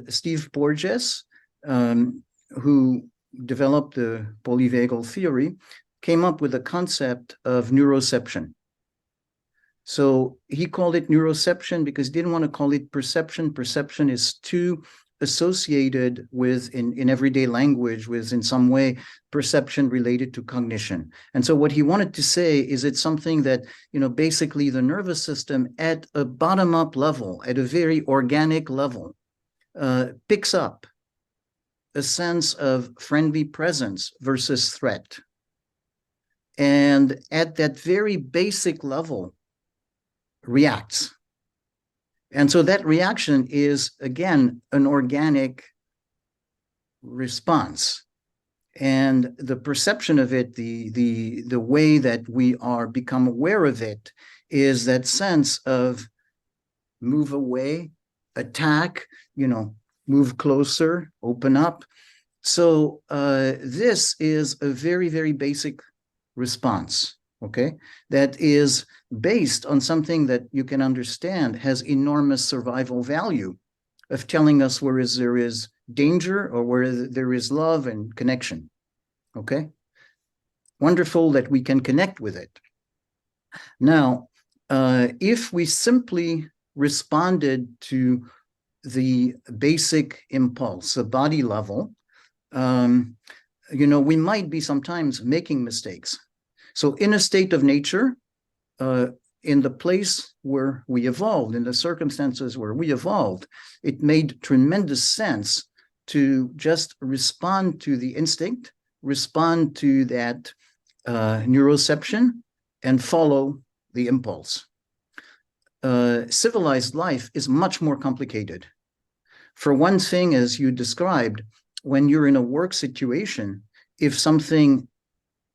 Steve Porges, who developed the polyvagal theory, came up with the concept of neuroception. So he called it neuroception because he didn't want to call it perception. Perception is too associated with, in everyday language, with in some way perception related to cognition. And so what he wanted to say is it's something that, basically the nervous system at a bottom-up level, at a very organic level, picks up a sense of friendly presence versus threat. And at that very basic level, reacts. And so that reaction is, again, an organic response. And the perception of it, the way that we are become aware of it, is that sense of move away, attack, move closer, open up. So this is a very, very basic response, okay, that is based on something that you can understand has enormous survival value of telling us where there is danger or where there is love and connection, okay? Wonderful that we can connect with it. Now, if we simply responded to the basic impulse, the body level, we might be sometimes making mistakes. So in a state of nature, in the place where we evolved, in the circumstances where we evolved, it made tremendous sense to just respond to the instinct, respond to that neuroception, and follow the impulse. Civilized life is much more complicated. For one thing, as you described, when you're in a work situation, if something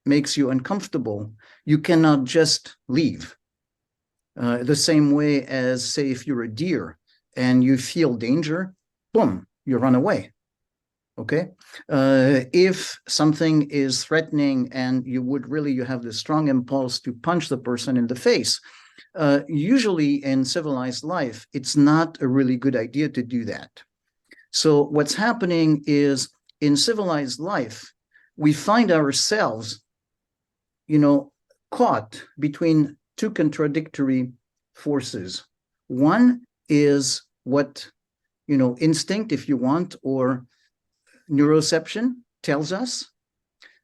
makes you uncomfortable, you cannot just leave. The same way as, say, if you're a deer and you feel danger, boom, you run away, okay? If something is threatening and you have this strong impulse to punch the person in the face, usually in civilized life, it's not a really good idea to do that. So what's happening is in civilized life, we find ourselves caught between two contradictory forces. One is what, instinct, if you want, or neuroception tells us.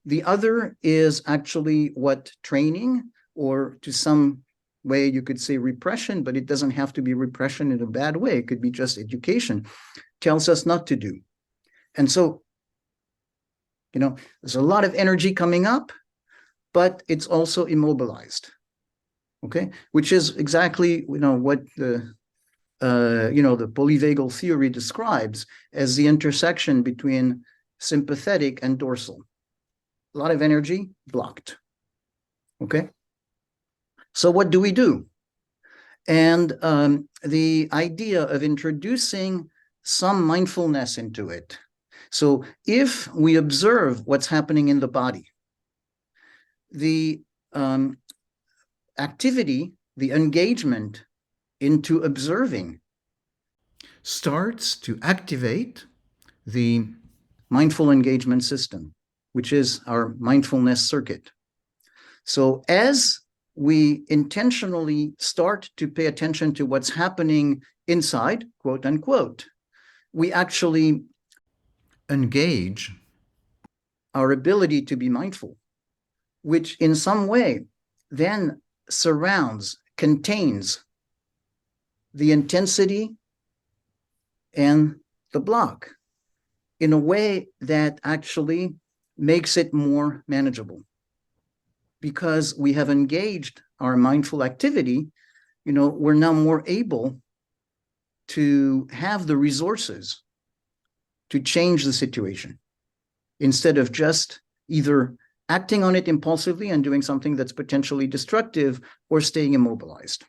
The other is actually what training, or to some way you could say repression, but it doesn't have to be repression in a bad way. It could be just education, tells us not to do. And so, there's a lot of energy coming up, but it's also immobilized, okay? Which is exactly, what the polyvagal theory describes as the intersection between sympathetic and dorsal. A lot of energy blocked, okay? So what do we do? And the idea of introducing some mindfulness into it. So if we observe what's happening in the body, the activity, the engagement into observing starts to activate the mindful engagement system, which is our mindfulness circuit. So as we intentionally start to pay attention to what's happening inside, quote unquote, we actually engage our ability to be mindful, which in some way then surrounds, contains the intensity and the block in a way that actually makes it more manageable. Because we have engaged our mindful activity, we're now more able to have the resources to change the situation instead of just either acting on it impulsively and doing something that's potentially destructive or staying immobilized.